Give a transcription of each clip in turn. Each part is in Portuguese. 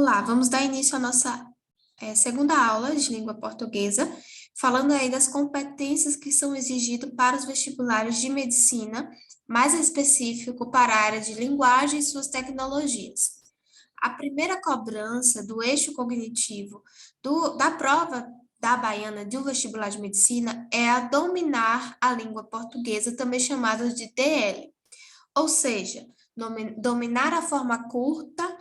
Olá, vamos dar início à nossa segunda aula de língua portuguesa, falando aí das competências que são exigidas para os vestibulares de medicina, mais específico para a área de linguagem e suas tecnologias. A primeira cobrança do eixo cognitivo da prova da Baiana de um vestibular de medicina é a dominar a língua portuguesa, também chamada de DL, ou seja, dominar a forma curta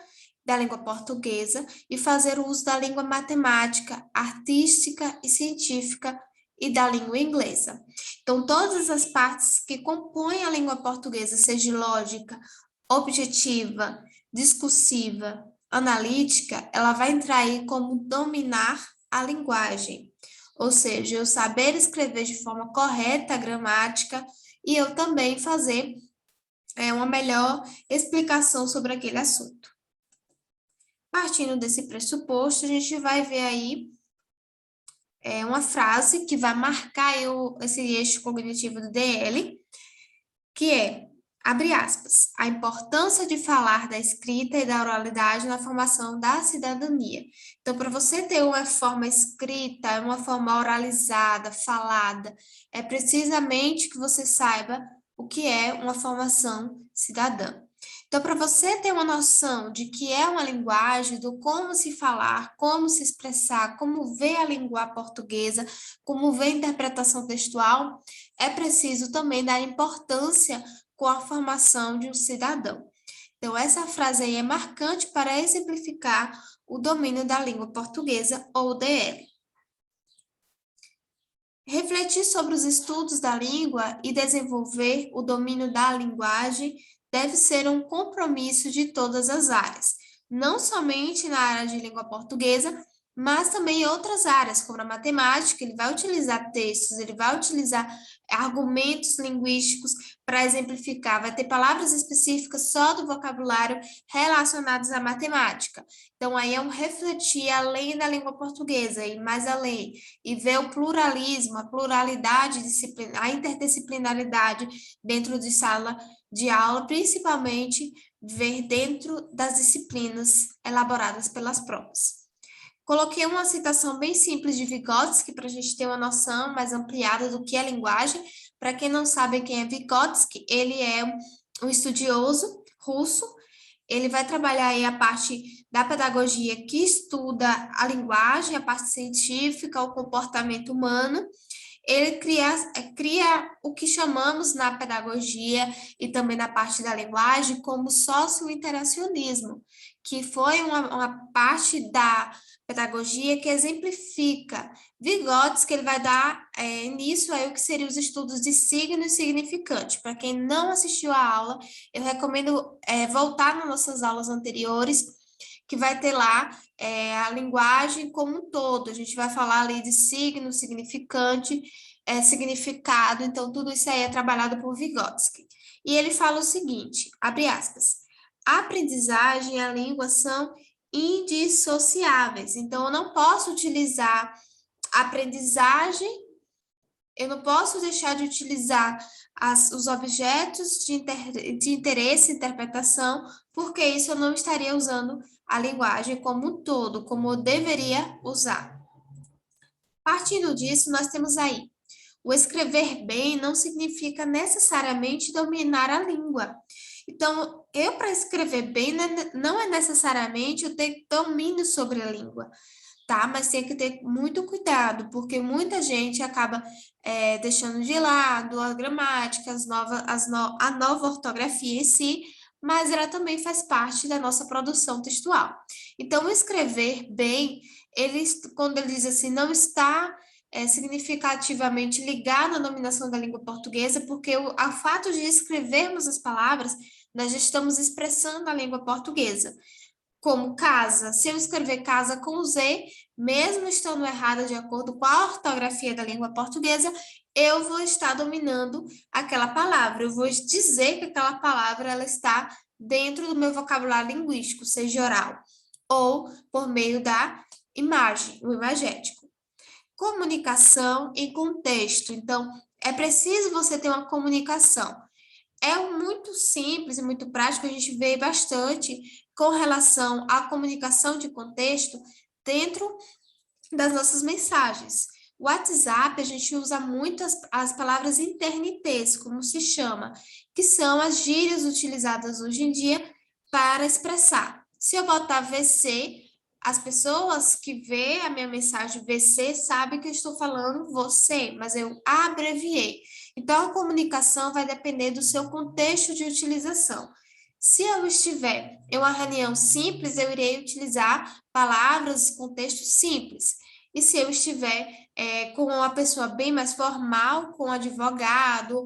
da língua portuguesa e fazer uso da língua matemática, artística e científica e da língua inglesa. Então, todas as partes que compõem a língua portuguesa, seja lógica, objetiva, discursiva, analítica, ela vai entrar aí como dominar a linguagem, ou seja, eu saber escrever de forma correta a gramática e eu também fazer uma melhor explicação sobre aquele assunto. Partindo desse pressuposto, a gente vai ver aí uma frase que vai marcar esse eixo cognitivo do DL, que é, abre aspas, a importância de falar da escrita e da oralidade na formação da cidadania. Então, para você ter uma forma escrita, uma forma oralizada, falada, é precisamente que você saiba o que é uma formação cidadã. Então, para você ter uma noção de que é uma linguagem, do como se falar, como se expressar, como ver a língua portuguesa, como ver a interpretação textual, é preciso também dar importância com a formação de um cidadão. Então, essa frase aí é marcante para exemplificar o domínio da língua portuguesa, ou DL. Refletir sobre os estudos da língua e desenvolver o domínio da linguagem deve ser um compromisso de todas as áreas, não somente na área de língua portuguesa, mas também em outras áreas, como a matemática, ele vai utilizar textos, ele vai utilizar argumentos linguísticos para exemplificar, vai ter palavras específicas só do vocabulário relacionados à matemática. Então, aí é um refletir além da língua portuguesa, e mais além, e ver o pluralismo, a pluralidade disciplinar, a interdisciplinaridade dentro de sala de aula, principalmente ver dentro das disciplinas elaboradas pelas provas. Coloquei uma citação bem simples de Vygotsky para a gente ter uma noção mais ampliada do que é linguagem. Para quem não sabe quem é Vygotsky, ele é um estudioso russo. Ele vai trabalhar aí a parte da pedagogia que estuda a linguagem, a parte científica, o comportamento humano. Ele cria o que chamamos na pedagogia e também na parte da linguagem como socio-interacionismo, que foi uma parte da pedagogia que exemplifica. Vygotsky, ele vai dar início aí o que seriam os estudos de signo e significante. Para quem não assistiu a aula, eu recomendo voltar nas nossas aulas anteriores, que vai ter lá a linguagem como um todo. A gente vai falar ali de signo, significante, significado, então tudo isso aí é trabalhado por Vygotsky. E ele fala o seguinte, abre aspas, a aprendizagem e a língua são indissociáveis, então eu não posso utilizar a aprendizagem, eu não posso deixar de utilizar os objetos de interesse e interpretação, porque isso eu não estaria usando a linguagem como um todo, como eu deveria usar. Partindo disso, nós temos aí, o escrever bem não significa necessariamente dominar a língua. Então, eu para escrever bem não é necessariamente eu ter domínio sobre a língua, tá? Mas tem que ter muito cuidado, porque muita gente acaba deixando de lado a gramática, a nova ortografia em si, mas ela também faz parte da nossa produção textual. Então, escrever bem, quando ele diz assim, não está significativamente ligado à dominação da língua portuguesa, porque o fato de escrevermos as palavras, nós já estamos expressando a língua portuguesa. Como casa, se eu escrever casa com Z, mesmo estando errada de acordo com a ortografia da língua portuguesa, eu vou estar dominando aquela palavra. Eu vou dizer que aquela palavra ela está dentro do meu vocabulário linguístico, seja oral, ou por meio da imagem, o imagético. Comunicação em contexto. Então, é preciso você ter uma comunicação. É muito simples e muito prático, a gente vê bastante com relação à comunicação de contexto dentro das nossas mensagens. O WhatsApp, a gente usa muito as palavras internitês, como se chama, que são as gírias utilizadas hoje em dia para expressar. Se eu botar VC, as pessoas que vê a minha mensagem VC sabem que eu estou falando você, mas eu abreviei. Então, a comunicação vai depender do seu contexto de utilização. Se eu estiver em uma reunião simples, eu irei utilizar palavras, contexto simples. E se eu estiver com uma pessoa bem mais formal, com um advogado,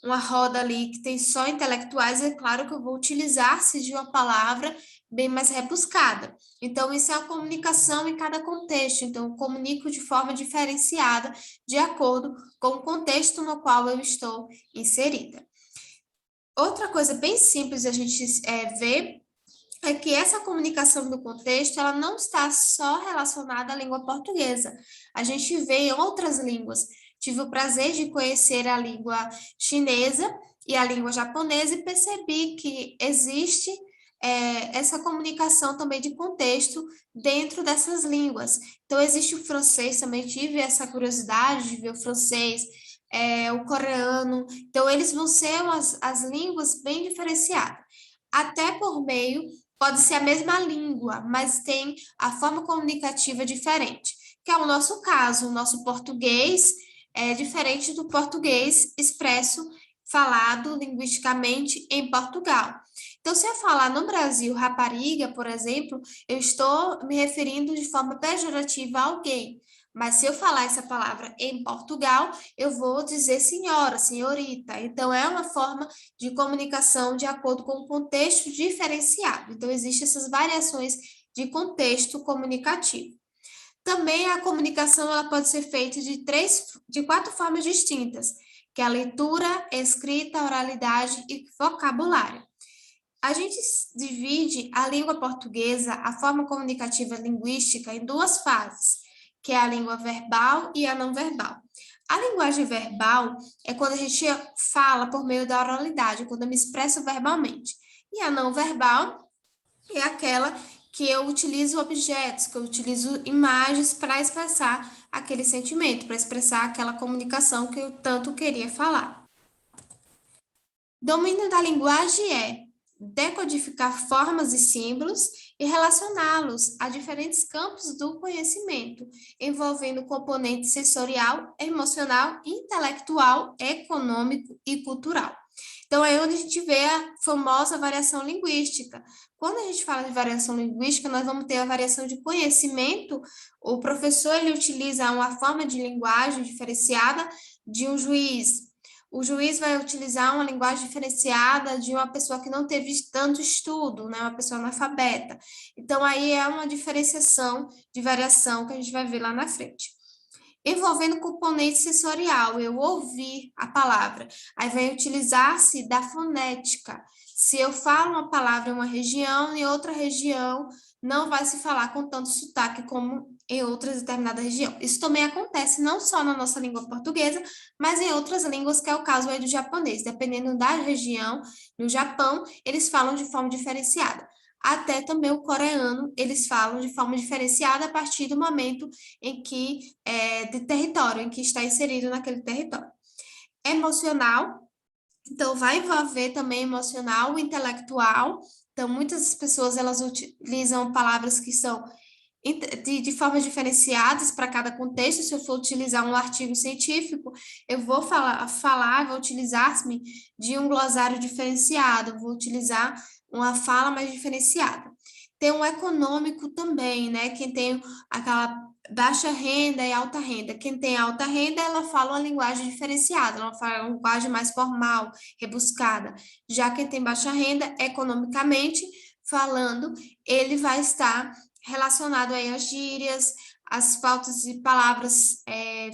uma roda ali que tem só intelectuais, é claro que eu vou utilizar-se de uma palavra bem mais rebuscada. Então, isso é a comunicação em cada contexto. Então, eu comunico de forma diferenciada, de acordo com o contexto no qual eu estou inserida. Outra coisa bem simples a gente ver é que essa comunicação do contexto, ela não está só relacionada à língua portuguesa. A gente vê em outras línguas. Tive o prazer de conhecer a língua chinesa e a língua japonesa e percebi que existe essa comunicação também de contexto dentro dessas línguas. Então, existe o francês, também tive essa curiosidade de ver o francês, o coreano. Então, eles vão ser as línguas bem diferenciadas. Até por meio pode ser a mesma língua, mas tem a forma comunicativa diferente, que é o nosso caso. O nosso português é diferente do português expresso, falado linguisticamente em Portugal. Então, se eu falar no Brasil rapariga, por exemplo, eu estou me referindo de forma pejorativa a alguém. Mas se eu falar essa palavra em Portugal, eu vou dizer senhora, senhorita. Então, é uma forma de comunicação de acordo com o contexto diferenciado. Então, existem essas variações de contexto comunicativo. Também a comunicação ela pode ser feita de quatro formas distintas, que é a leitura, escrita, oralidade e vocabulário. A gente divide a língua portuguesa, a forma comunicativa linguística, em duas fases, que é a língua verbal e a não verbal. A linguagem verbal é quando a gente fala por meio da oralidade, quando eu me expresso verbalmente. E a não verbal é aquela que eu utilizo objetos, que eu utilizo imagens para expressar aquele sentimento, para expressar aquela comunicação que eu tanto queria falar. Domínio da linguagem é decodificar formas e símbolos e relacioná-los a diferentes campos do conhecimento, envolvendo componente sensorial, emocional, intelectual, econômico e cultural. Então, é onde a gente vê a famosa variação linguística. Quando a gente fala de variação linguística, nós vamos ter a variação de conhecimento. O professor ele utiliza uma forma de linguagem diferenciada de um juiz. O juiz vai utilizar uma linguagem diferenciada de uma pessoa que não teve tanto estudo, né? Uma pessoa analfabeta. Então, aí é uma diferenciação de variação que a gente vai ver lá na frente. Envolvendo componente sensorial, eu ouvir a palavra. Aí vai utilizar-se da fonética. Se eu falo uma palavra em uma região, em outra região não vai se falar com tanto sotaque como em outra determinada região. Isso também acontece não só na nossa língua portuguesa, mas em outras línguas, que é o caso aí do japonês. Dependendo da região, no Japão, eles falam de forma diferenciada. Até também o coreano, eles falam de forma diferenciada a partir do momento em que, de território, em que está inserido naquele território. Emocional, então vai envolver também emocional, intelectual. Então, muitas pessoas, elas utilizam palavras que são de formas diferenciadas para cada contexto. Se eu for utilizar um artigo científico, eu vou vou utilizar-me de um glossário diferenciado, vou utilizar uma fala mais diferenciada. Tem um econômico também, né? Quem tem aquela baixa renda e alta renda. Quem tem alta renda, ela fala uma linguagem diferenciada, ela fala uma linguagem mais formal, rebuscada. Já quem tem baixa renda, economicamente falando, ele vai estar relacionado aí às gírias, às faltas de palavras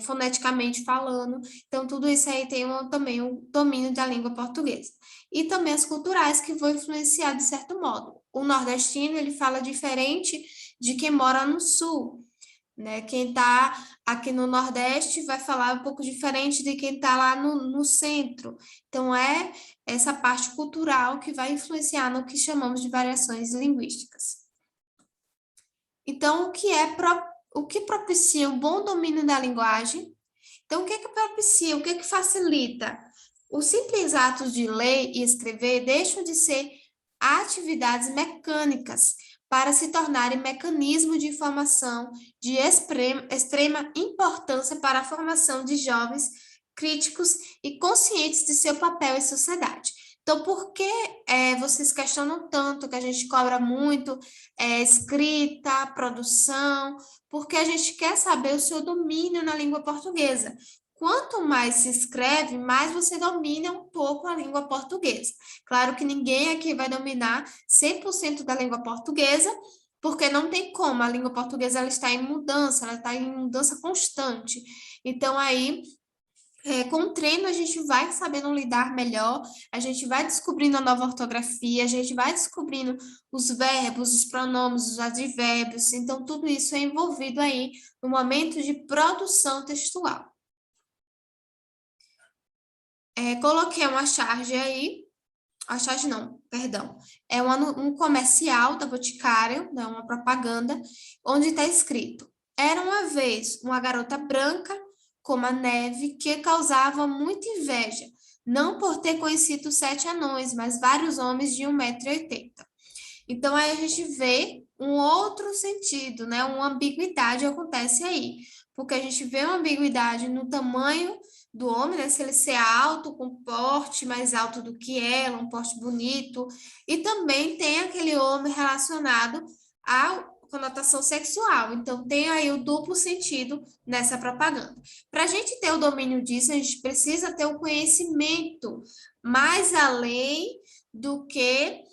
foneticamente falando. Então, tudo isso aí tem também um domínio da língua portuguesa. E também as culturais, que vão influenciar de certo modo. O nordestino, ele fala diferente de quem mora no sul. né? Quem está aqui no Nordeste vai falar um pouco diferente de quem está lá no centro. Então, é essa parte cultural que vai influenciar no que chamamos de variações linguísticas. Então, o que propicia o bom domínio da linguagem? Então, o que é que propicia, o que é que facilita? Os simples atos de ler e escrever deixam de ser atividades mecânicas para se tornarem mecanismos de informação de extrema importância para a formação de jovens críticos e conscientes de seu papel em sociedade. Então, por que vocês questionam tanto que a gente cobra muito escrita, produção? Porque a gente quer saber o seu domínio na língua portuguesa. Quanto mais se escreve, mais você domina um pouco a língua portuguesa. Claro que ninguém aqui vai dominar 100% da língua portuguesa, porque não tem como, a língua portuguesa ela está em mudança, ela está em mudança constante. Então, aí, com o treino, a gente vai sabendo lidar melhor, a gente vai descobrindo a nova ortografia, a gente vai descobrindo os verbos, os pronomes, os advérbios, então, tudo isso é envolvido aí no momento de produção textual. Coloquei uma charge aí, a charge não, perdão, é um comercial da Boticário, né, uma propaganda, onde está escrito: era uma vez uma garota branca como a neve que causava muita inveja, não por ter conhecido 7 anões, mas vários homens de 1,80 m. Então, aí a gente vê um outro sentido, né? Uma ambiguidade acontece aí, porque a gente vê uma ambiguidade no tamanho do homem, né? Se ele ser alto, com porte mais alto do que ela, um porte bonito, e também tem aquele homem relacionado à conotação sexual. Então, tem aí o duplo sentido nessa propaganda. Para a gente ter o domínio disso, a gente precisa ter o conhecimento mais além do que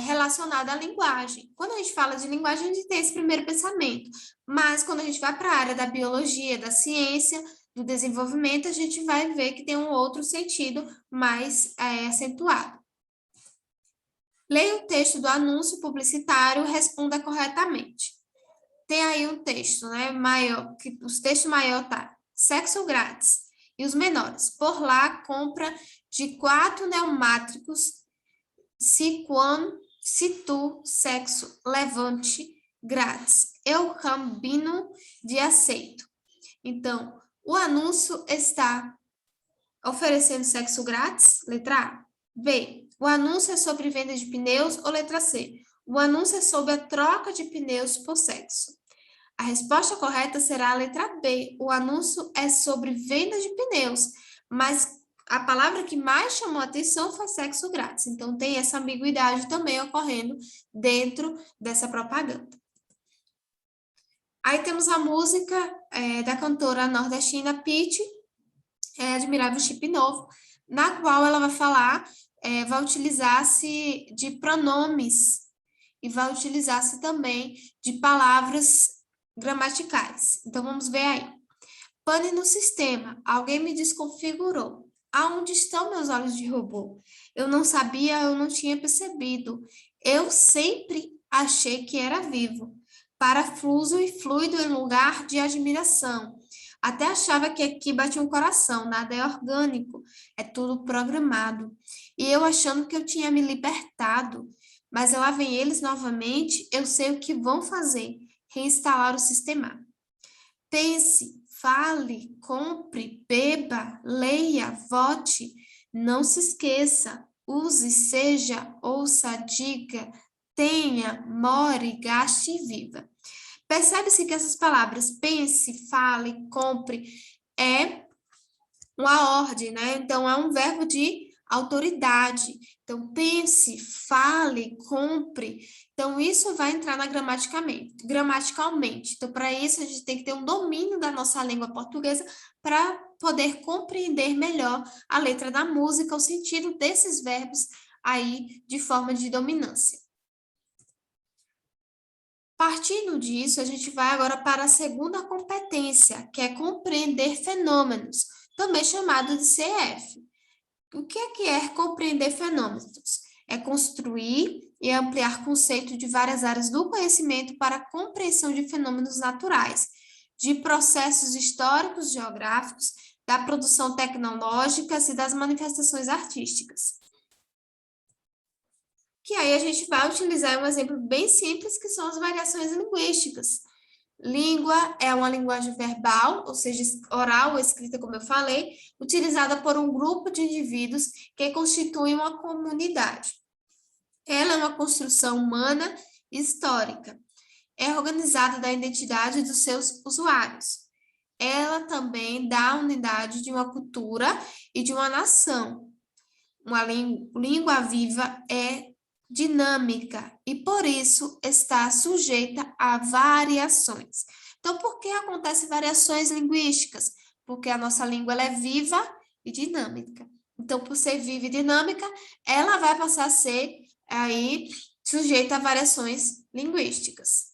relacionada à linguagem. Quando a gente fala de linguagem, a gente tem esse primeiro pensamento, mas quando a gente vai para a área da biologia, da ciência, do desenvolvimento, a gente vai ver que tem um outro sentido mais acentuado. Leia o texto do anúncio publicitário, responda corretamente. Tem aí um texto, né, maior, que os textos maior tá sexo grátis. E os menores, por lá, compra de 4 pneumáticos se tu, sexo, levante, grátis. Eu combino de aceito. Então, o anúncio está oferecendo sexo grátis? Letra A. B. O anúncio é sobre venda de pneus? Ou letra C. O anúncio é sobre a troca de pneus por sexo. A resposta correta será a letra B. O anúncio é sobre venda de pneus, mas a palavra que mais chamou a atenção foi sexo grátis. Então, tem essa ambiguidade também ocorrendo dentro dessa propaganda. Aí temos a música da cantora nordestina Pitty, Admirável Chip Novo, na qual ela vai falar, vai utilizar-se de pronomes e vai utilizar-se também de palavras gramaticais. Então, vamos ver aí. Pane no sistema, alguém me desconfigurou. Aonde estão meus olhos de robô? Eu não sabia, eu não tinha percebido. Eu sempre achei que era vivo. Parafuso e fluido em lugar de admiração. Até achava que aqui batia um coração, nada é orgânico, é tudo programado. E eu achando que eu tinha me libertado. Mas lá vem eles novamente, eu sei o que vão fazer, reinstalar o sistema. Pense, fale, compre, beba, leia, vote. Não se esqueça, use, seja, ouça, diga, tenha, more, gaste e viva. Percebe-se que essas palavras pense, fale, compre é uma ordem, né? Então, é um verbo de autoridade. Então, pense, fale, compre. Então, isso vai entrar na gramaticalmente. Então, para isso, a gente tem que ter um domínio da nossa língua portuguesa para poder compreender melhor a letra da música, o sentido desses verbos aí de forma de dominância. Partindo disso, a gente vai agora para a segunda competência, que é compreender fenômenos, também chamado de CF. O que é compreender fenômenos? É construir e ampliar conceito de várias áreas do conhecimento para a compreensão de fenômenos naturais, de processos históricos, geográficos, da produção tecnológica e das manifestações artísticas. Que aí a gente vai utilizar um exemplo bem simples, que são as variações linguísticas. Língua é uma linguagem verbal, ou seja, oral ou escrita, como eu falei, utilizada por um grupo de indivíduos que constituem uma comunidade. Ela é uma construção humana e histórica. É organizada da identidade dos seus usuários. Ela também dá a unidade de uma cultura e de uma nação. Uma língua viva é dinâmica e, por isso, está sujeita a variações. Então, por que acontecem variações linguísticas? Porque a nossa língua ela é viva e dinâmica. Então, por ser viva e dinâmica, ela vai passar a ser aí sujeita a variações linguísticas.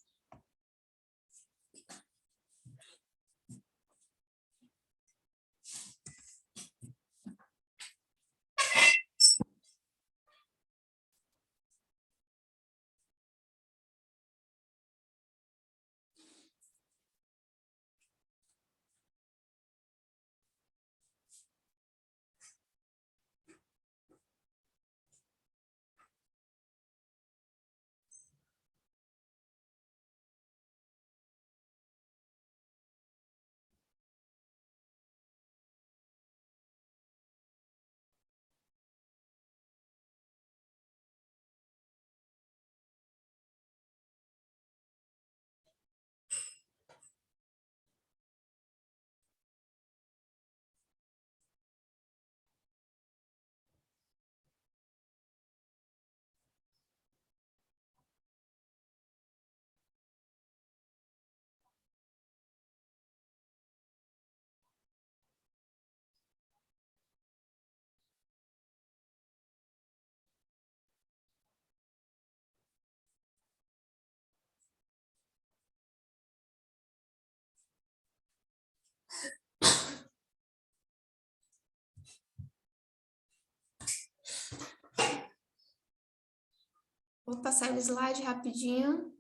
Vou passar o slide rapidinho.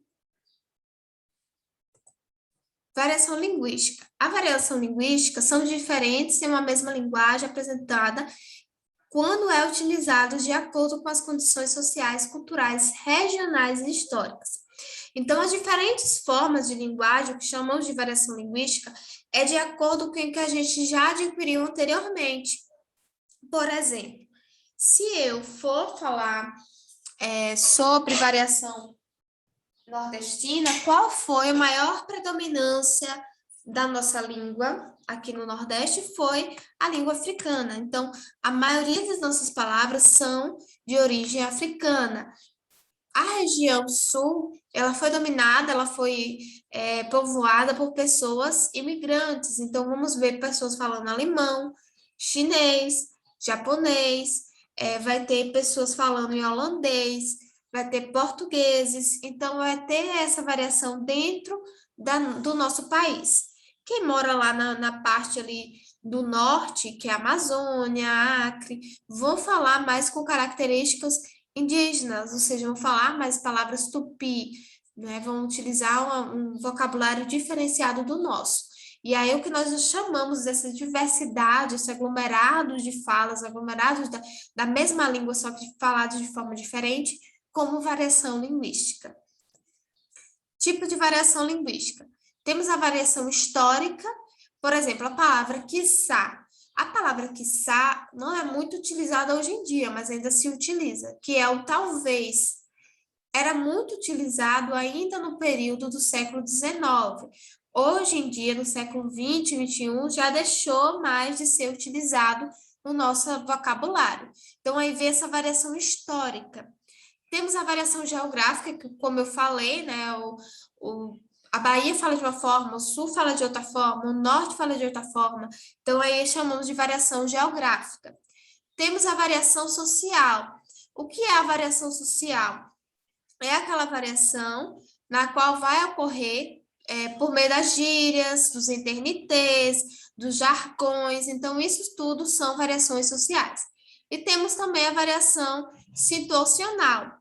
Variação linguística. A variação linguística são diferentes em uma mesma linguagem apresentada quando é utilizado de acordo com as condições sociais, culturais, regionais e históricas. Então, as diferentes formas de linguagem, o que chamamos de variação linguística, é de acordo com o que a gente já adquiriu anteriormente. Por exemplo, se eu for falar sobre variação nordestina, qual foi a maior predominância da nossa língua aqui no Nordeste? Foi a língua africana. Então, a maioria das nossas palavras são de origem africana. A região sul, ela foi dominada, ela foi povoada por pessoas imigrantes. Então, vamos ver pessoas falando alemão, chinês, japonês, vai ter pessoas falando em holandês, vai ter portugueses. Então, vai ter essa variação dentro do nosso país. Quem mora lá na parte ali do norte, que é a Amazônia, Acre, vão falar mais com características indígenas, ou seja, vão falar mais palavras tupi, né? Vão utilizar um vocabulário diferenciado do nosso. E aí o que nós chamamos dessa diversidade, esse aglomerado de falas, aglomerados da mesma língua, só que falados de forma diferente, como variação linguística. Tipo de variação linguística. Temos a variação histórica, por exemplo, a palavra quiçá. A palavra quiçá não é muito utilizada hoje em dia, mas ainda se utiliza, que é o talvez. Era muito utilizado ainda no período do século XIX. Hoje em dia, no século XX e XXI, já deixou mais de ser utilizado no nosso vocabulário. Então, aí vem essa variação histórica. Temos a variação geográfica, que, como eu falei, né, a Bahia fala de uma forma, o Sul fala de outra forma, o Norte fala de outra forma. Então, aí chamamos de variação geográfica. Temos a variação social. O que é a variação social? É aquela variação na qual vai ocorrer por meio das gírias, dos internitês, dos jargões. Então, isso tudo são variações sociais. E temos também a variação situacional.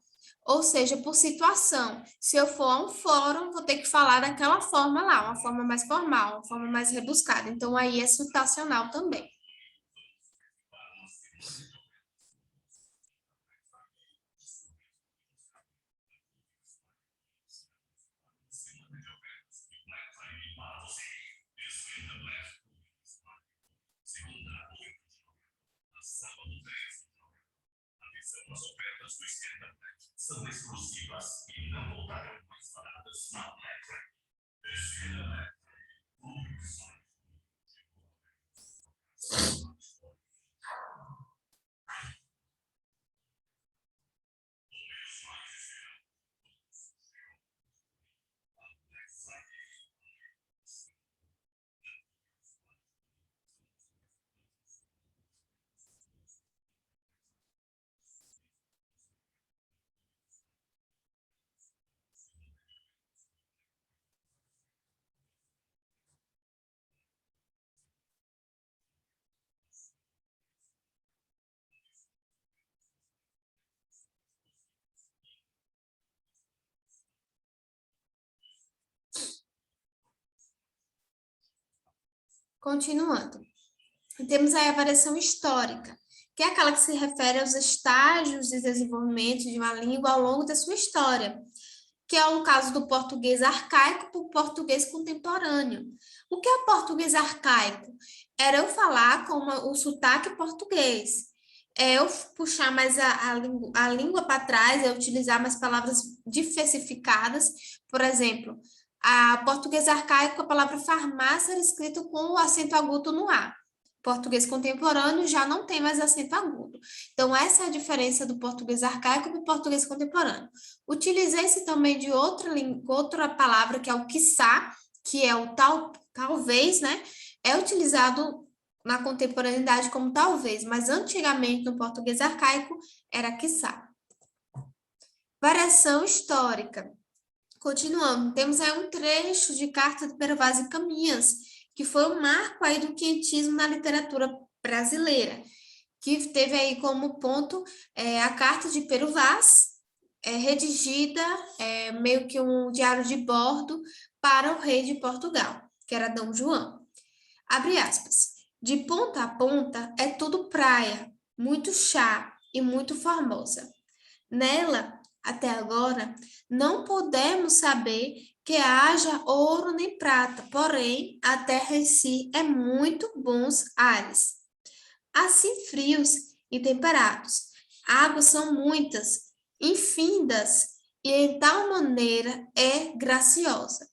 ou seja, por situação. Se eu for a um fórum, vou ter que falar daquela forma lá, uma forma mais formal, uma forma mais rebuscada. Então, aí é situacional também. Continuando. Temos aí a variação histórica, que é aquela que se refere aos estágios de desenvolvimento de uma língua ao longo da sua história, que é o caso do português arcaico para o português contemporâneo. O que é o português arcaico? Era eu falar com o sotaque português, é eu puxar mais a língua para trás, é utilizar mais palavras diversificadas, por exemplo, a português arcaico, a palavra farmácia era escrita com o acento agudo no A. Português contemporâneo já não tem mais acento agudo. Então, essa é a diferença do português arcaico para o português contemporâneo. Utilizei-se também de outra palavra, que é o quiçá, que é o talvez, né? É utilizado na contemporaneidade como talvez, mas antigamente no português arcaico era quiçá. Variação histórica. Continuando, temos aí um trecho de Carta de Pervaz e Caminhas, que foi um marco aí do quietismo na literatura brasileira, que teve aí como ponto a Carta de Pervaz, redigida meio que um diário de bordo para o rei de Portugal, que era Dom João. Abre aspas. De ponta a ponta é tudo praia, muito chá e muito formosa. Nela, até agora, não podemos saber que haja ouro nem prata, porém, a terra em si é muito bons ares. Assim frios e temperados. Águas são muitas, infindas, e em tal maneira é graciosa,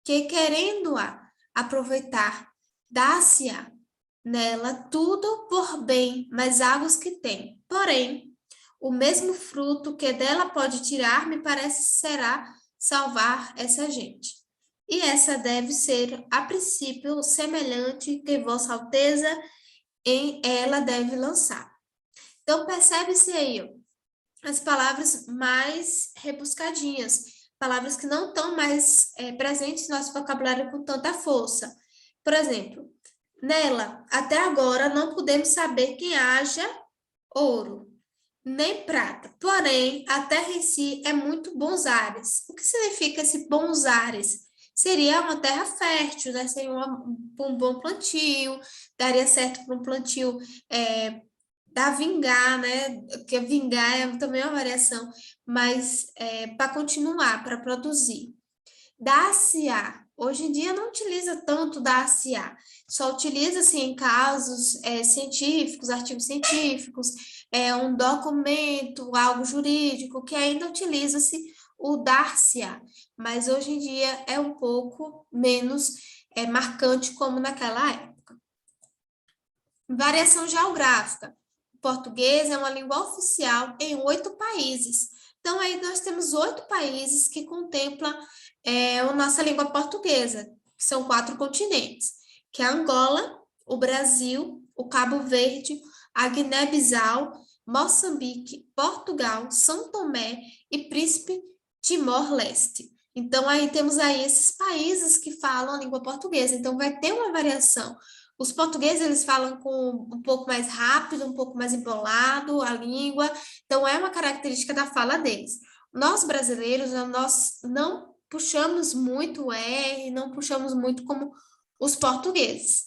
que querendo-a aproveitar, dá-se-á nela tudo por bem, mais águas que tem. Porém, o mesmo fruto que dela pode tirar, me parece será salvar essa gente. E essa deve ser, a princípio, semelhante que Vossa Alteza em ela deve lançar. Então, percebe-se aí ó, as palavras mais rebuscadinhas, palavras que não estão mais presentes no nosso vocabulário com tanta força. Por exemplo, nela, até agora, não podemos saber quem haja ouro, nem prata. Porém, a terra em si é muito bons ares. O que significa esse bons ares? Seria uma terra fértil, né? Seria um bom plantio, daria certo para um plantio da vingar, né? Que vingar é também uma variação, mas para continuar, para produzir. Dar-se-á. Hoje em dia não utiliza tanto dar-se-á, só utiliza-se em casos científicos, artigos científicos, um documento, algo jurídico, que ainda utiliza-se o dar-se-á, mas hoje em dia é um pouco menos marcante como naquela época. Variação geográfica. O português é uma língua oficial em 8 países. Então, aí nós temos 8 países que contemplam a nossa língua portuguesa, que são 4 continentes, que é Angola, o Brasil, o Cabo Verde, a Guiné-Bissau, Moçambique, Portugal, São Tomé e Príncipe Timor-Leste. Então, aí temos aí esses países que falam a língua portuguesa. Então, vai ter uma variação. Os portugueses, eles falam com um pouco mais rápido, um pouco mais embolado a língua. Então, é uma característica da fala deles. Nós brasileiros, nós não puxamos muito o R, não puxamos muito como os portugueses.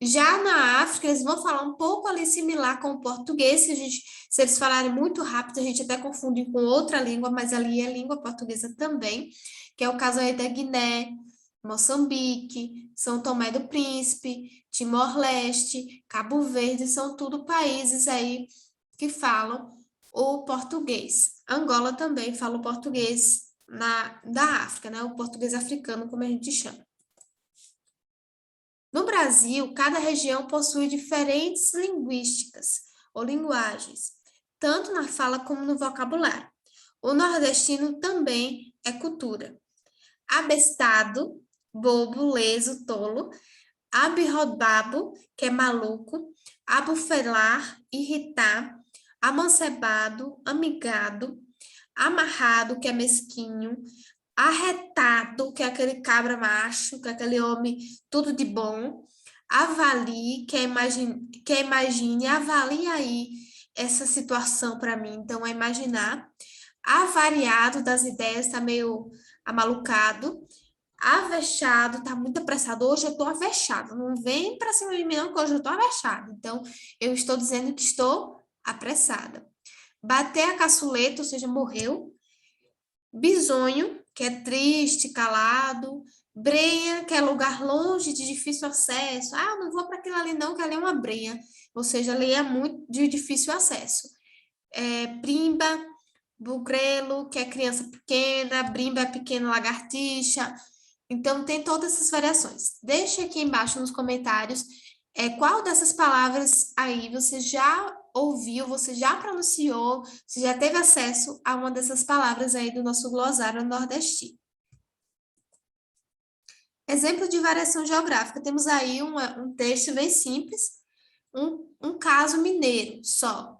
Já na África, eles vão falar um pouco ali similar com o português, se eles falarem muito rápido, a gente até confunde com outra língua, mas ali é língua portuguesa também, que é o caso aí da Guiné, Moçambique, São Tomé do Príncipe, Timor-Leste, Cabo Verde, são tudo países aí que falam o português. Angola também fala o português da África, né? O português africano, como a gente chama. No Brasil, cada região possui diferentes linguísticas ou linguagens, tanto na fala como no vocabulário. O nordestino também é cultura. Abestado, bobo, leso, tolo. Abirrodado, que é maluco. Abufelar, irritar. Amancebado, amigado. Amarrado, que é mesquinho. Arretado, que é aquele cabra macho, que é aquele homem tudo de bom. Avalie, que é imagine, avalie aí essa situação para mim. Então, é imaginar. Avariado das ideias, está meio amalucado. Avexado, tá muito apressado. Hoje eu tô avexado. Não vem para cima de mim, não, que hoje eu tô avexado. Então, eu estou dizendo que estou apressada. Bater a caçuleta, ou seja, morreu. Bisonho, que é triste, calado. Brenha, que é lugar longe, de difícil acesso. Ah, não vou para aquilo ali não, que ali é uma brenha. Ou seja, ali é muito de difícil acesso. Brimba, bugrelo, que é criança pequena. Brimba é pequena lagartixa. Então, tem todas essas variações. Deixe aqui embaixo nos comentários qual dessas palavras aí você já ouviu, você já pronunciou, você já teve acesso a uma dessas palavras aí do nosso glossário nordestino. Exemplo de variação geográfica. Temos aí um texto bem simples, um caso mineiro só.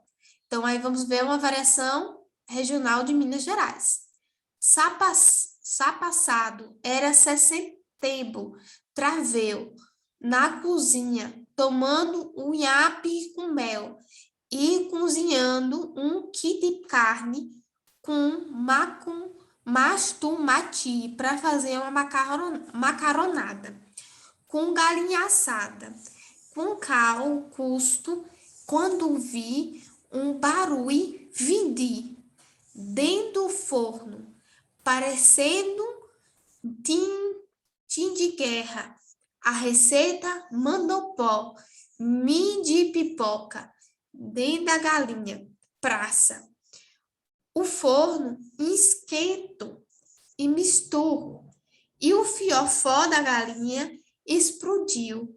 Então, aí vamos ver uma variação regional de Minas Gerais. Sapassado era sessentebo, traveu, na cozinha, tomando um nhape com mel e cozinhando um quilo de carne com mastumati para fazer uma macaronada, com galinha assada, com cal, custo, quando vi um barulho, vindi dentro do forno, parecendo tim de guerra. A receita mandou pó, de pipoca, dentro da galinha, praça. O forno esquento e misturro, e o fiofó da galinha explodiu.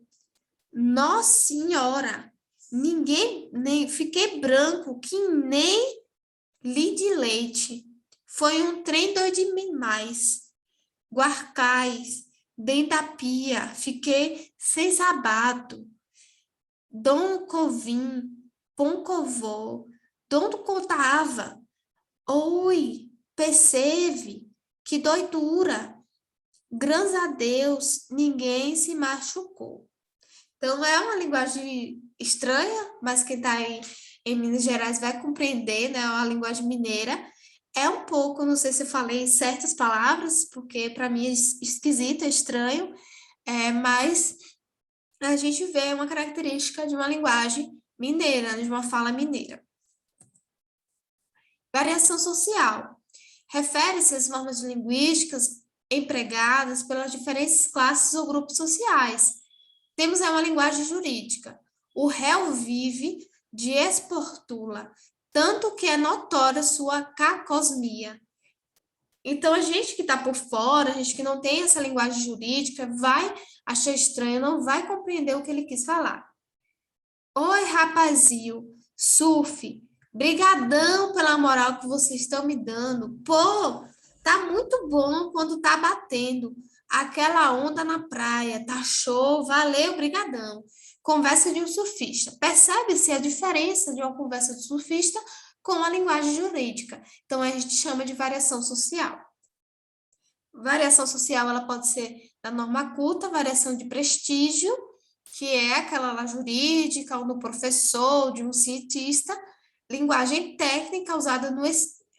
Nossa Senhora, nem fiquei branco que nem li de leite. Foi um trem doido demais. Guarcais, dentro da pia, fiquei sem sabato. Dom Covim, Poncovô, Dom contava. Oi, percebe, que doidura. Graças a Deus, ninguém se machucou. Então, é uma linguagem estranha, mas quem está aí em Minas Gerais vai compreender, né? É uma linguagem mineira. É um pouco, não sei se eu falei certas palavras, porque para mim é esquisito, é estranho, mas a gente vê uma característica de uma linguagem mineira, de uma fala mineira. Variação social. Refere-se às normas linguísticas empregadas pelas diferentes classes ou grupos sociais. Temos aí uma linguagem jurídica. O réu vive de esportula, tanto que é notória sua cacosmia. Então, a gente que está por fora, a gente que não tem essa linguagem jurídica, vai achar estranho, não vai compreender o que ele quis falar. Oi, rapazinho, surf, brigadão pela moral que vocês estão me dando. Pô, tá muito bom quando tá batendo aquela onda na praia, tá show, valeu, brigadão. Conversa de um surfista. Percebe-se a diferença de uma conversa de surfista com a linguagem jurídica. Então, a gente chama de variação social. Variação social, ela pode ser da norma culta, variação de prestígio, que é aquela lá jurídica, ou do professor, de um cientista, linguagem técnica usada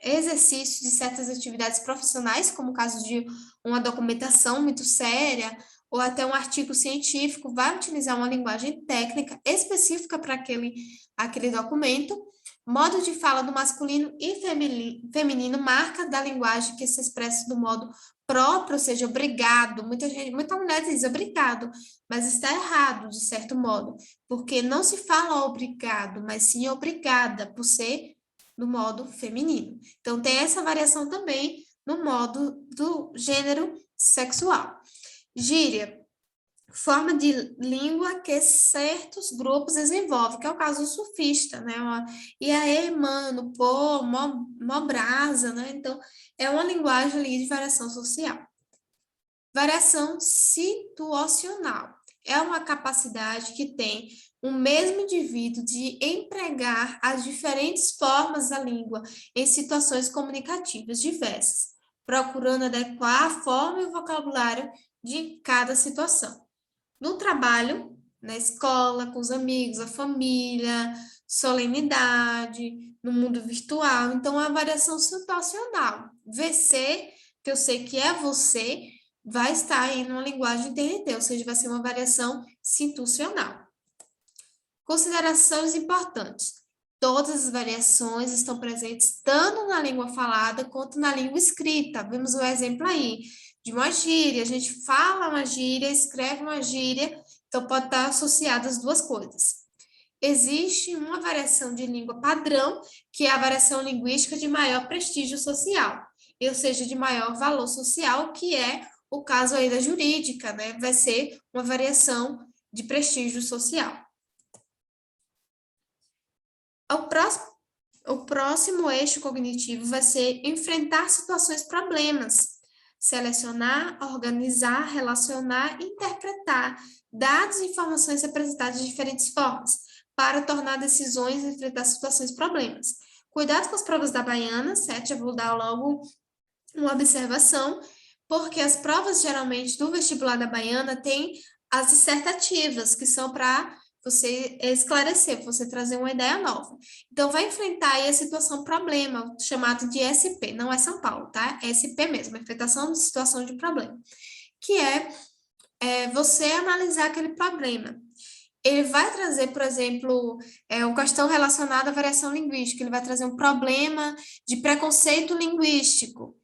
exercício de certas atividades profissionais, como o caso de uma documentação muito séria, ou até um artigo científico, vai utilizar uma linguagem técnica específica para aquele documento. Modo de fala do masculino e feminino marca da linguagem que se expressa do modo próprio, ou seja, obrigado. Muita mulher diz obrigado, mas está errado, de certo modo, porque não se fala obrigado, mas sim obrigada, por ser no modo feminino. Então, tem essa variação também no modo do gênero sexual. Gíria, forma de língua que certos grupos desenvolvem, que é o caso do surfista, né? E aí, mano, pô, mó brasa, né? Então, é uma linguagem ali de variação social. Variação situacional é uma capacidade que tem o mesmo indivíduo de empregar as diferentes formas da língua em situações comunicativas diversas, procurando adequar a forma e o vocabulário de cada situação. No trabalho, na escola, com os amigos, a família, solenidade, no mundo virtual. Então, a variação situacional. VC, que eu sei que é você, vai estar aí numa linguagem TNT, ou seja, vai ser uma variação situacional. Considerações importantes. Todas as variações estão presentes tanto na língua falada quanto na língua escrita. Vimos um exemplo aí de uma gíria. A gente fala uma gíria, escreve uma gíria, então pode estar associado as duas coisas. Existe uma variação de língua padrão, que é a variação linguística de maior prestígio social, ou seja, de maior valor social, que é o caso aí da jurídica, né? Vai ser uma variação de prestígio social. O próximo eixo cognitivo vai ser enfrentar situações problemas, selecionar, organizar, relacionar e interpretar dados e informações representadas de diferentes formas, para tornar decisões e enfrentar situações problemas. Cuidado com as provas da Baiana, 7, eu vou dar logo uma observação, porque as provas geralmente do vestibular da Baiana têm as dissertativas, que são para você esclarecer, você trazer uma ideia nova. Então, vai enfrentar aí a situação problema, chamado de SP, não é São Paulo, tá? É SP mesmo, enfrentação de situação de problema, que é você analisar aquele problema. Ele vai trazer, por exemplo, uma questão relacionada à variação linguística, ele vai trazer um problema de preconceito linguístico.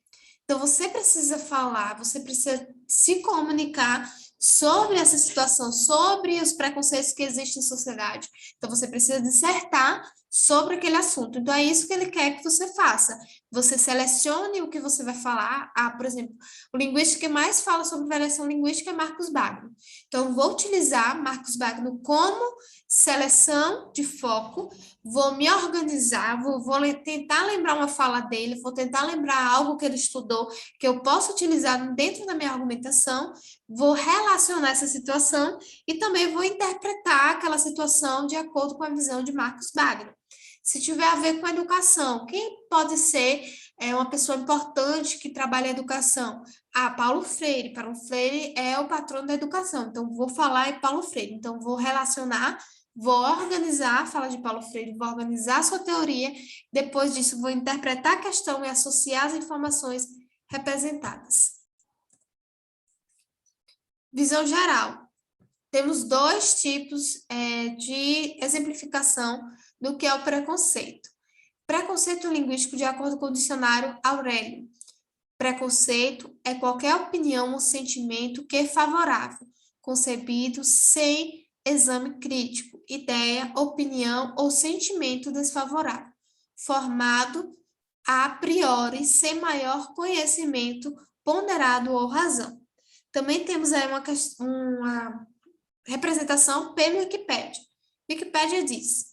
Então, você precisa falar, você precisa se comunicar sobre essa situação, sobre os preconceitos que existem na sociedade. Então, você precisa dissertar sobre aquele assunto. Então, é isso que ele quer que você faça. Você selecione o que você vai falar. Ah, por exemplo, o linguista que mais fala sobre variação linguística é Marcos Bagno. Então, vou utilizar Marcos Bagno como seleção de foco, vou me organizar, vou tentar lembrar uma fala dele, vou tentar lembrar algo que ele estudou, que eu posso utilizar dentro da minha argumentação, vou relacionar essa situação e também vou interpretar aquela situação de acordo com a visão de Marcos Bagno. Se tiver a ver com a educação, quem pode ser uma pessoa importante que trabalha a educação? Ah, Paulo Freire. Paulo Freire é o patrono da educação, então vou falar em Paulo Freire. Então, vou relacionar, vou organizar a fala de Paulo Freire, vou organizar a sua teoria, depois disso vou interpretar a questão e associar as informações representadas. Visão geral. Temos dois tipos de exemplificação do que é o preconceito. Preconceito linguístico de acordo com o dicionário Aurélio. Preconceito é qualquer opinião ou sentimento que é favorável, concebido sem exame crítico, ideia, opinião ou sentimento desfavorável, formado a priori sem maior conhecimento ponderado ou razão. Também temos aí uma representação pelo Wikipédia. Wikipédia diz: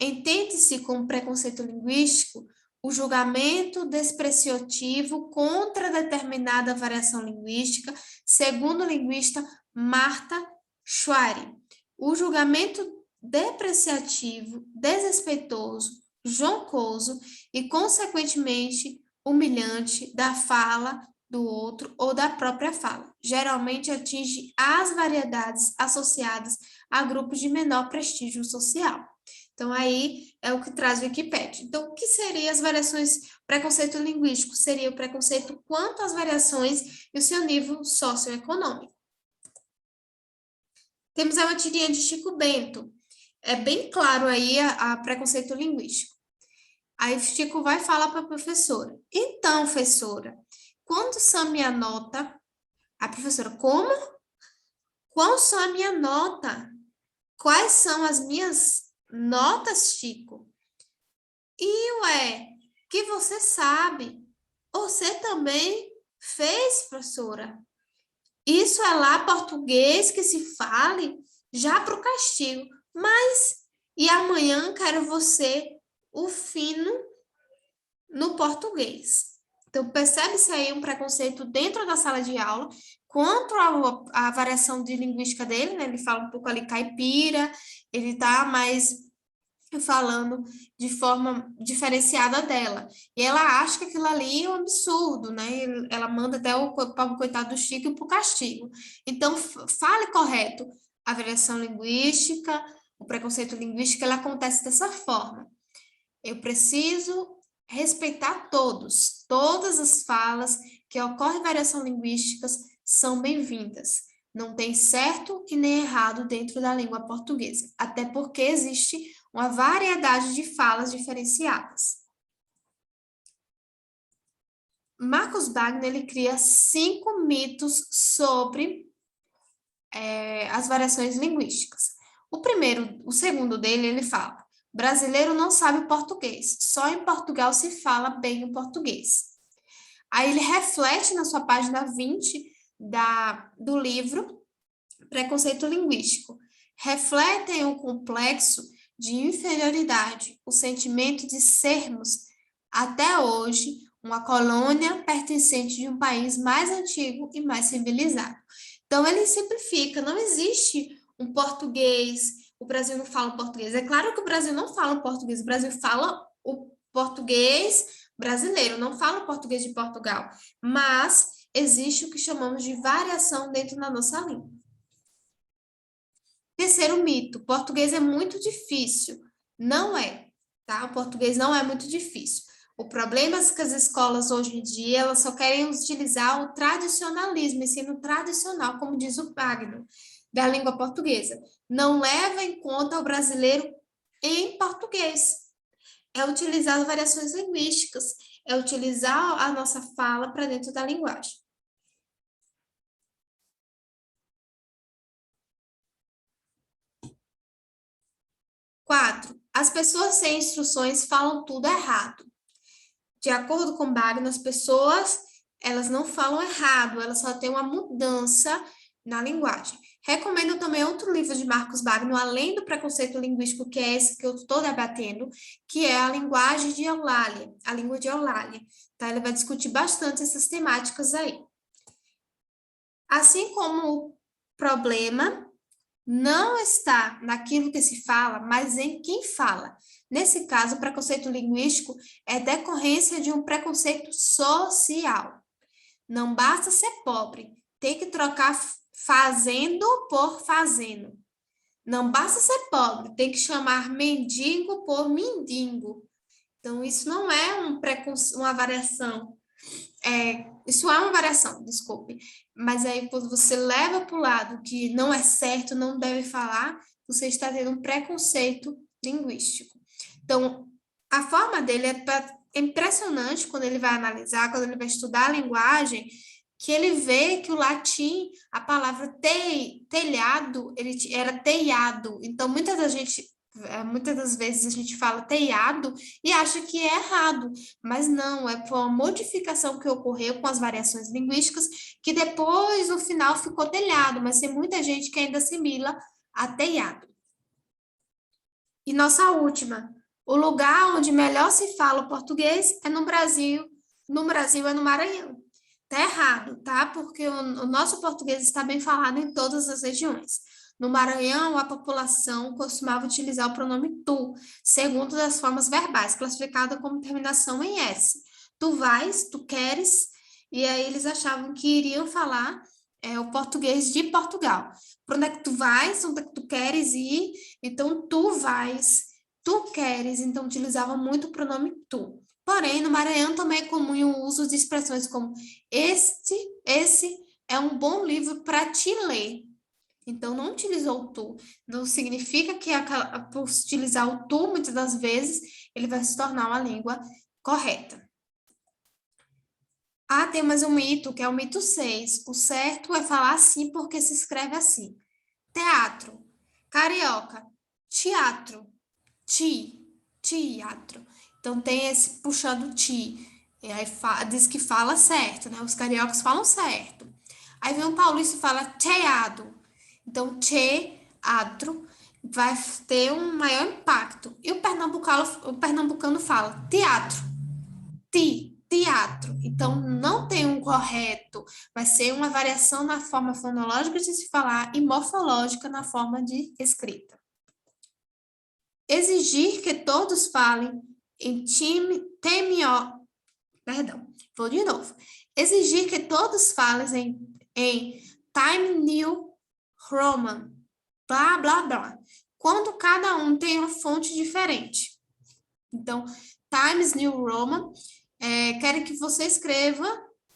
entende-se como preconceito linguístico o julgamento despreciativo contra determinada variação linguística, segundo a linguista Marta Schwari. O julgamento depreciativo, desrespeitoso, jocoso e, consequentemente, humilhante da fala do outro ou da própria fala. Geralmente atinge as variedades associadas a grupos de menor prestígio social. Então, aí é o que traz o Wikipédia. Então, o que seriam as variações Preconceito linguístico seria o preconceito quanto às variações e o seu nível socioeconômico. Temos a tirinha de Chico Bento. É bem claro aí a preconceito linguístico. Aí Chico vai falar para a professora. Então, professora, quando são a minha nota? A professora, como? Qual são a minha nota? Quais são as minhas notas, Chico? E ué, que você sabe? Você também fez, professora? Isso é lá português que se fale já para o castigo. Mas, e amanhã quero você, o fino, no português. Então, percebe-se aí um preconceito dentro da sala de aula, quanto à variação de linguística dele, né? Ele fala um pouco ali caipira, ele está mais falando de forma diferenciada dela. E ela acha que aquilo ali é um absurdo, né? Ela manda até o pobre coitado do Chico para o castigo. Então, fale correto. A variação linguística, o preconceito linguístico, ele acontece dessa forma. Eu preciso respeitar todos. Todas as falas que ocorrem variação linguísticas são bem-vindas. Não tem certo e nem errado dentro da língua portuguesa, até porque existe uma variedade de falas diferenciadas. Marcos Wagner ele cria 5 mitos sobre as variações linguísticas. O segundo dele, ele fala: brasileiro não sabe português, só em Portugal se fala bem o português. Aí ele reflete na sua página 20 do livro Preconceito Linguístico. Refletem o complexo de inferioridade, o sentimento de sermos, até hoje, uma colônia pertencente de um país mais antigo e mais civilizado. Então, ele simplifica, não existe um português, o Brasil não fala português. É claro que o Brasil não fala português, o Brasil fala o português brasileiro, não fala o português de Portugal, mas existe o que chamamos de variação dentro da nossa língua. Terceiro mito, português é muito difícil. Não é, tá? O português não é muito difícil. O problema é que as escolas hoje em dia, elas só querem utilizar o tradicionalismo, ensino tradicional, como diz o Wagner, da língua portuguesa. Não leva em conta o brasileiro em português. É utilizar variações linguísticas, é utilizar a nossa fala para dentro da linguagem. 4. As pessoas sem instruções falam tudo errado. De acordo com Wagner, as pessoas, elas não falam errado, elas só têm uma mudança na linguagem. Recomendo também outro livro de Marcos Wagner, além do preconceito linguístico, que é esse que eu estou debatendo, que é a linguagem de Eulália, a língua de Eulália. Tá? Ele vai discutir bastante essas temáticas aí. Assim como o problema não está naquilo que se fala, mas em quem fala. Nesse caso, o preconceito linguístico é decorrência de um preconceito social. Não basta ser pobre, tem que trocar fazendo por fazendo. Não basta ser pobre, tem que chamar mendigo por mendigo. Então, isso não é uma variação. Isso é uma variação, desculpe. Mas aí, quando você leva para o lado que não é certo, não deve falar, você está tendo um preconceito linguístico. Então, a forma dele é impressionante quando ele vai analisar, quando ele vai estudar a linguagem, que ele vê que o latim, a palavra telhado, ele era teiado. Então, muitas das vezes a gente fala telhado e acha que é errado, mas não, foi uma modificação que ocorreu com as variações linguísticas, que depois, no final, ficou telhado, mas tem muita gente que ainda assimila a telhado. E nossa última, o lugar onde melhor se fala o português é no Brasil é no Maranhão. Tá errado, tá? Porque o nosso português está bem falado em todas as regiões. No Maranhão, a população costumava utilizar o pronome tu, segundo das formas verbais, classificada como terminação em S. Tu vais, tu queres, e aí eles achavam que iriam falar o português de Portugal. Para onde é que tu vais? Onde é que tu queres ir? Então, tu vais, tu queres. Então, utilizava muito o pronome tu. Porém, no Maranhão também é comum o uso de expressões como esse é um bom livro para te ler. Então, não utilizou o tu. Não significa que por utilizar o tu, muitas das vezes, ele vai se tornar uma língua correta. Ah, tem mais um mito, que é o mito 6. O certo é falar assim porque se escreve assim. Teatro. Carioca. Teatro. Teatro. Então, tem esse puxando ti. E aí diz que fala certo, né? Os cariocas falam certo. Aí vem um paulista e fala teado. Então, teatro vai ter um maior impacto. E o pernambucano fala teatro, teatro. Então, não tem um correto. Vai ser uma variação na forma fonológica de se falar e morfológica na forma de escrita. Exigir que todos falem em perdão, vou de novo. Exigir que todos falem em Time New Roman, blá, blá, blá. Quando cada um tem uma fonte diferente. Então, Times New Roman, querem que você escreva,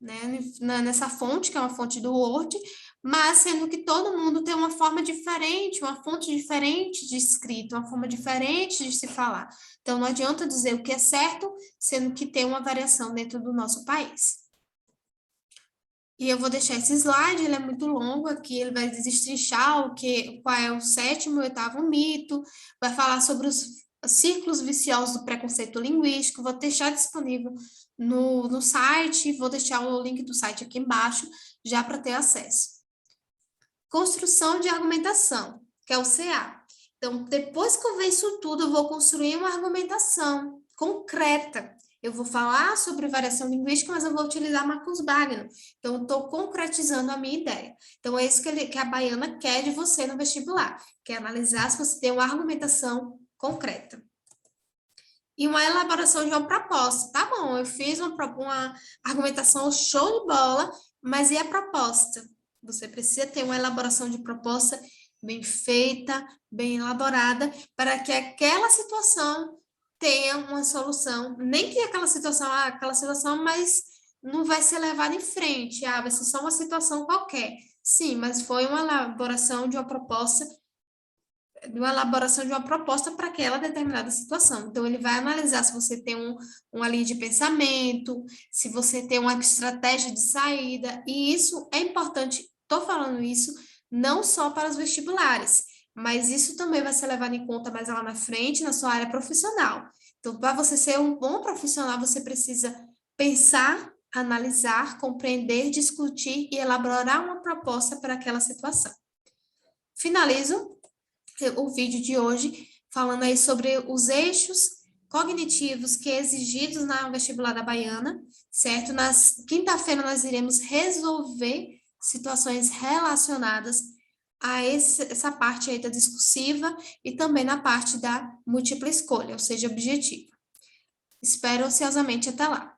né, nessa fonte, que é uma fonte do Word, mas sendo que todo mundo tem uma forma diferente, uma fonte diferente de escrita, uma forma diferente de se falar. Então, não adianta dizer o que é certo, sendo que tem uma variação dentro do nosso país. E eu vou deixar esse slide, ele é muito longo aqui, ele vai destrinchar qual é o 7º e 8º mito, vai falar sobre os círculos viciosos do preconceito linguístico, vou deixar disponível no site, vou deixar o link do site aqui embaixo, já para ter acesso. Construção de argumentação, que é o CA. Então, depois que eu ver isso tudo, eu vou construir uma argumentação concreta. Eu vou falar sobre variação linguística, mas eu vou utilizar Marcos Wagner. Então, eu estou concretizando a minha ideia. Então, é isso que a Baiana quer de você no vestibular, que é analisar se você tem uma argumentação concreta. E uma elaboração de uma proposta. Tá bom, eu fiz uma argumentação show de bola, mas e a proposta? Você precisa ter uma elaboração de proposta bem feita, bem elaborada, para que aquela situação tenha uma solução. Nem que aquela situação, mas não vai ser levada em frente. Ah, vai ser só uma situação qualquer. Sim, mas foi uma elaboração de uma proposta para aquela determinada situação. Então, ele vai analisar se você tem uma linha de pensamento, se você tem uma estratégia de saída, e isso é importante. Estou falando isso não só para os vestibulares, mas isso também vai ser levado em conta mais lá na frente, na sua área profissional. Então, para você ser um bom profissional, você precisa pensar, analisar, compreender, discutir e elaborar uma proposta para aquela situação. Finalizo o vídeo de hoje, falando aí sobre os eixos cognitivos que é exigidos na vestibular da Baiana, certo? Na quinta-feira nós iremos resolver situações relacionadas a essa parte aí da discursiva e também na parte da múltipla escolha, ou seja, objetiva. Espero ansiosamente até lá.